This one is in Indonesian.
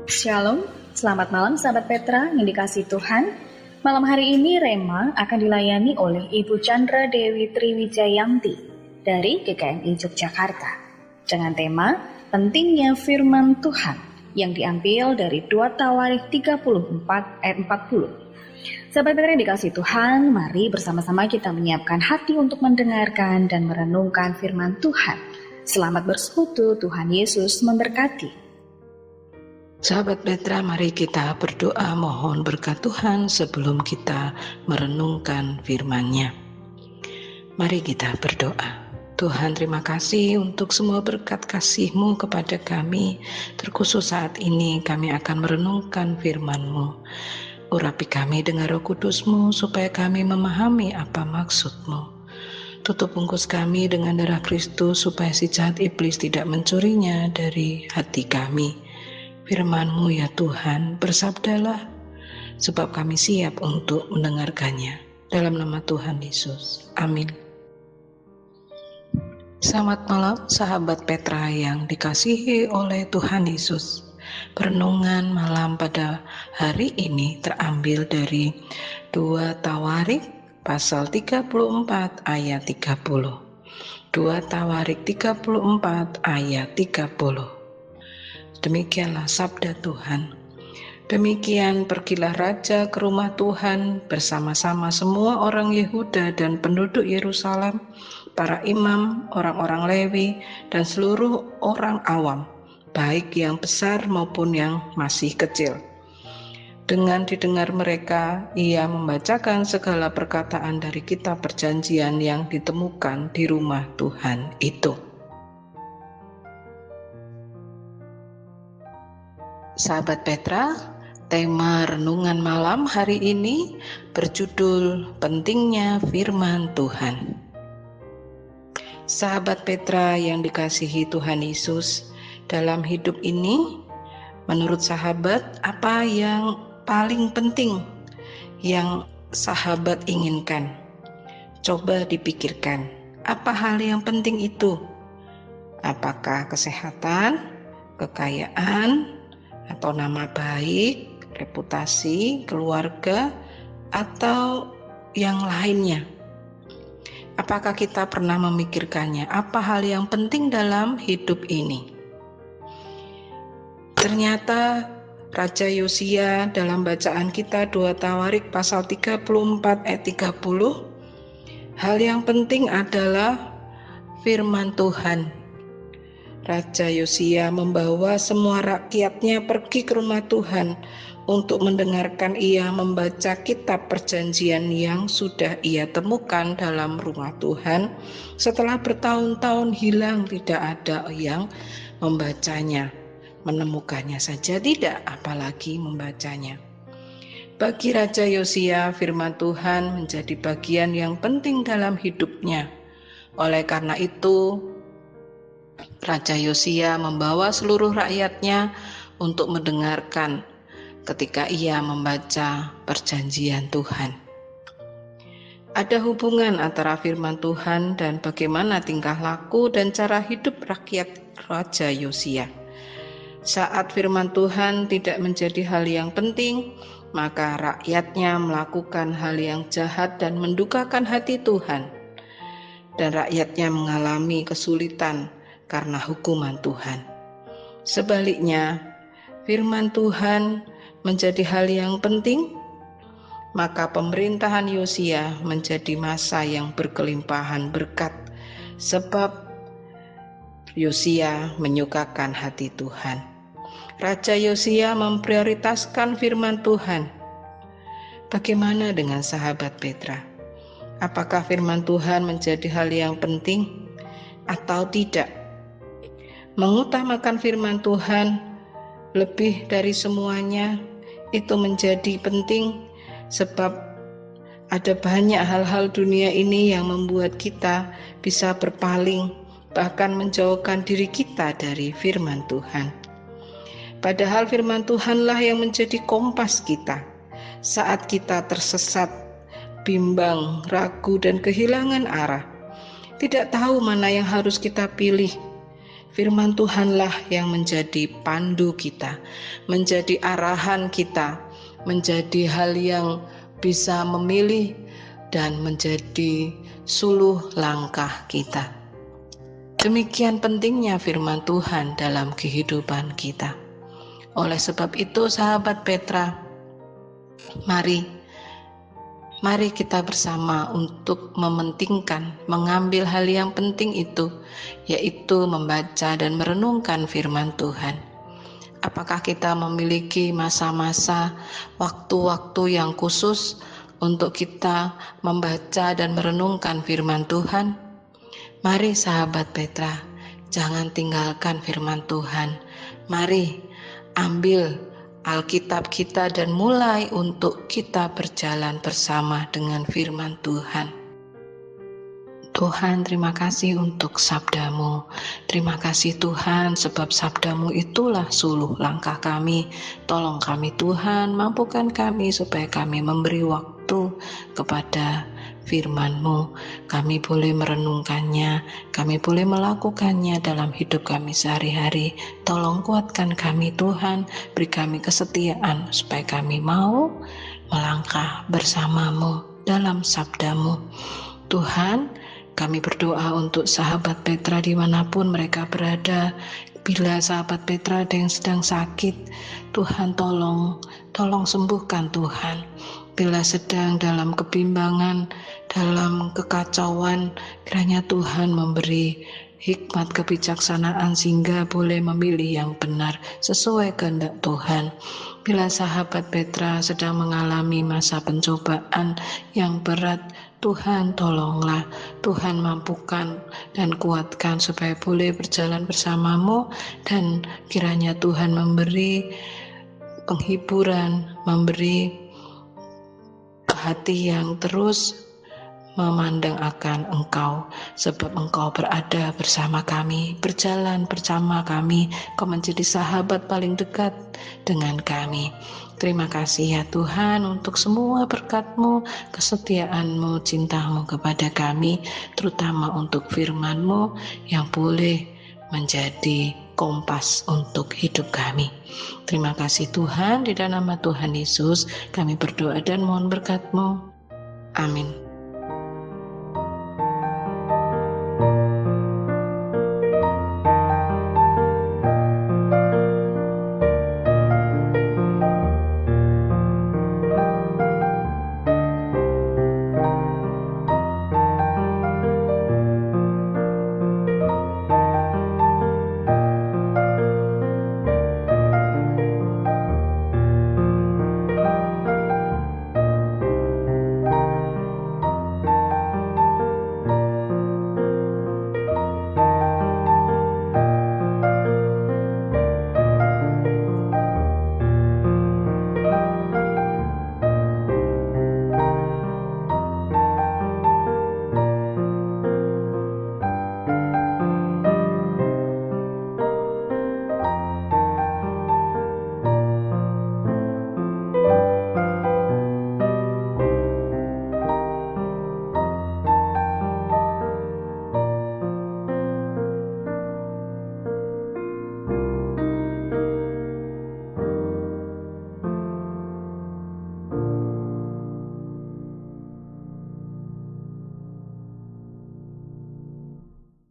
Shalom, selamat malam sahabat Petra yang dikasihi Tuhan. Malam hari ini Rema akan dilayani oleh Ibu Chandra Dewi Triwijayanti dari GKMI Yogyakarta dengan tema Pentingnya Firman Tuhan yang diambil dari 2 Tawarikh 34 ayat 40. Sahabat Petra yang dikasihi Tuhan, mari bersama-sama kita menyiapkan hati untuk mendengarkan dan merenungkan firman Tuhan. Selamat bersekutu, Tuhan Yesus memberkati. Sahabat Petra, mari kita berdoa mohon berkat Tuhan sebelum kita merenungkan firman-Nya. Mari kita berdoa. Tuhan, terima kasih untuk semua berkat kasih-Mu kepada kami. Terkhusus saat ini kami akan merenungkan firman-Mu. Urapi kami dengan Roh Kudus-Mu supaya kami memahami apa maksud-Mu. Tutup bungkus kami dengan darah Kristus supaya si jahat iblis tidak mencurinya dari hati kami. Firman-Mu ya Tuhan, bersabdalah, sebab kami siap untuk mendengarkannya. Dalam nama Tuhan Yesus. Amin. Selamat malam sahabat Petra yang dikasihi oleh Tuhan Yesus. Renungan malam pada hari ini terambil dari 2 Tawarikh pasal 34 ayat 30. 2 Tawarikh 34 ayat 30. Demikianlah sabda Tuhan. Demikian pergilah raja ke rumah Tuhan bersama-sama semua orang Yehuda dan penduduk Yerusalem, para imam, orang-orang Lewi, dan seluruh orang awam, baik yang besar maupun yang masih kecil. Dengan didengar mereka, ia membacakan segala perkataan dari kitab perjanjian yang ditemukan di rumah Tuhan itu. Sahabat Petra, tema renungan malam hari ini berjudul Pentingnya Firman Tuhan. Sahabat Petra yang dikasihi Tuhan Yesus, dalam hidup ini, menurut sahabat, apa yang paling penting yang sahabat inginkan? Coba dipikirkan, apa hal yang penting itu? Apakah kesehatan, kekayaan, atau nama baik, reputasi, keluarga, atau yang lainnya? Apakah kita pernah memikirkannya? Apa hal yang penting dalam hidup ini? Ternyata Raja Yosia dalam bacaan kita 2 Tawarikh pasal 34 ayat 30, hal yang penting adalah firman Tuhan. Raja Yosia membawa semua rakyatnya pergi ke rumah Tuhan untuk mendengarkan ia membaca kitab perjanjian yang sudah ia temukan dalam rumah Tuhan. Setelah bertahun-tahun hilang, tidak ada yang membacanya. Menemukannya saja tidak, apalagi membacanya. Bagi Raja Yosia, firman Tuhan menjadi bagian yang penting dalam hidupnya. Oleh karena itu, Raja Yosia membawa seluruh rakyatnya untuk mendengarkan ketika ia membaca perjanjian Tuhan. Ada hubungan antara firman Tuhan dan bagaimana tingkah laku dan cara hidup rakyat Raja Yosia. Saat firman Tuhan tidak menjadi hal yang penting, maka rakyatnya melakukan hal yang jahat dan mendukakan hati Tuhan. Dan rakyatnya mengalami kesulitan karena hukuman Tuhan. Sebaliknya, firman Tuhan menjadi hal yang penting, maka pemerintahan Yosia menjadi masa yang berkelimpahan berkat, sebab Yosia menyukakan hati Tuhan. Raja Yosia memprioritaskan firman Tuhan. Bagaimana dengan sahabat Petra? Apakah firman Tuhan menjadi hal yang penting atau tidak? Mengutamakan firman Tuhan lebih dari semuanya itu menjadi penting, sebab ada banyak hal-hal dunia ini yang membuat kita bisa berpaling, bahkan menjauhkan diri kita dari firman Tuhan. Padahal firman Tuhanlah yang menjadi kompas kita saat kita tersesat, bimbang, ragu, dan kehilangan arah. Tidak tahu mana yang harus kita pilih. Firman Tuhanlah yang menjadi pandu kita, menjadi arahan kita, menjadi hal yang bisa memilih dan menjadi suluh langkah kita. Demikian pentingnya firman Tuhan dalam kehidupan kita. Oleh sebab itu, sahabat Petra, Mari kita bersama untuk mementingkan, mengambil hal yang penting itu, yaitu membaca dan merenungkan firman Tuhan. Apakah kita memiliki masa-masa, waktu-waktu yang khusus untuk kita membaca dan merenungkan firman Tuhan? Mari sahabat Petra, jangan tinggalkan firman Tuhan. Mari ambil Alkitab kita dan mulai untuk kita berjalan bersama dengan firman Tuhan. Tuhan, terima kasih untuk sabda-Mu. Terima kasih Tuhan, sebab sabda-Mu itulah suluh langkah kami. Tolong kami Tuhan, mampukan kami supaya kami memberi waktu kepada firman-Mu. Kami boleh merenungkannya, kami boleh melakukannya dalam hidup kami sehari-hari. Tolong kuatkan kami Tuhan, beri kami kesetiaan supaya kami mau melangkah bersama-Mu dalam sabda-Mu. Tuhan, kami berdoa untuk sahabat Petra dimanapun mereka berada. Bila sahabat Petra ada yang sedang sakit, Tuhan tolong sembuhkan Tuhan. Bila sedang dalam kebimbangan, dalam kekacauan, kiranya Tuhan memberi hikmat kebijaksanaan sehingga boleh memilih yang benar sesuai kehendak Tuhan. Bila sahabat Petra sedang mengalami masa pencobaan yang berat, Tuhan tolonglah, Tuhan mampukan dan kuatkan supaya boleh berjalan bersama-Mu, dan kiranya Tuhan memberi penghiburan, memberi hati yang terus memandang akan Engkau, sebab Engkau berada bersama kami, berjalan bersama kami, Kau menjadi sahabat paling dekat dengan kami. Terima kasih ya Tuhan untuk semua berkat-Mu, kesetiaan-Mu, cinta-Mu kepada kami, terutama untuk firman-Mu yang boleh menjadi kompas untuk hidup kami. Terima kasih Tuhan, di dalam nama Tuhan Yesus kami berdoa dan mohon berkat-Mu. Amin.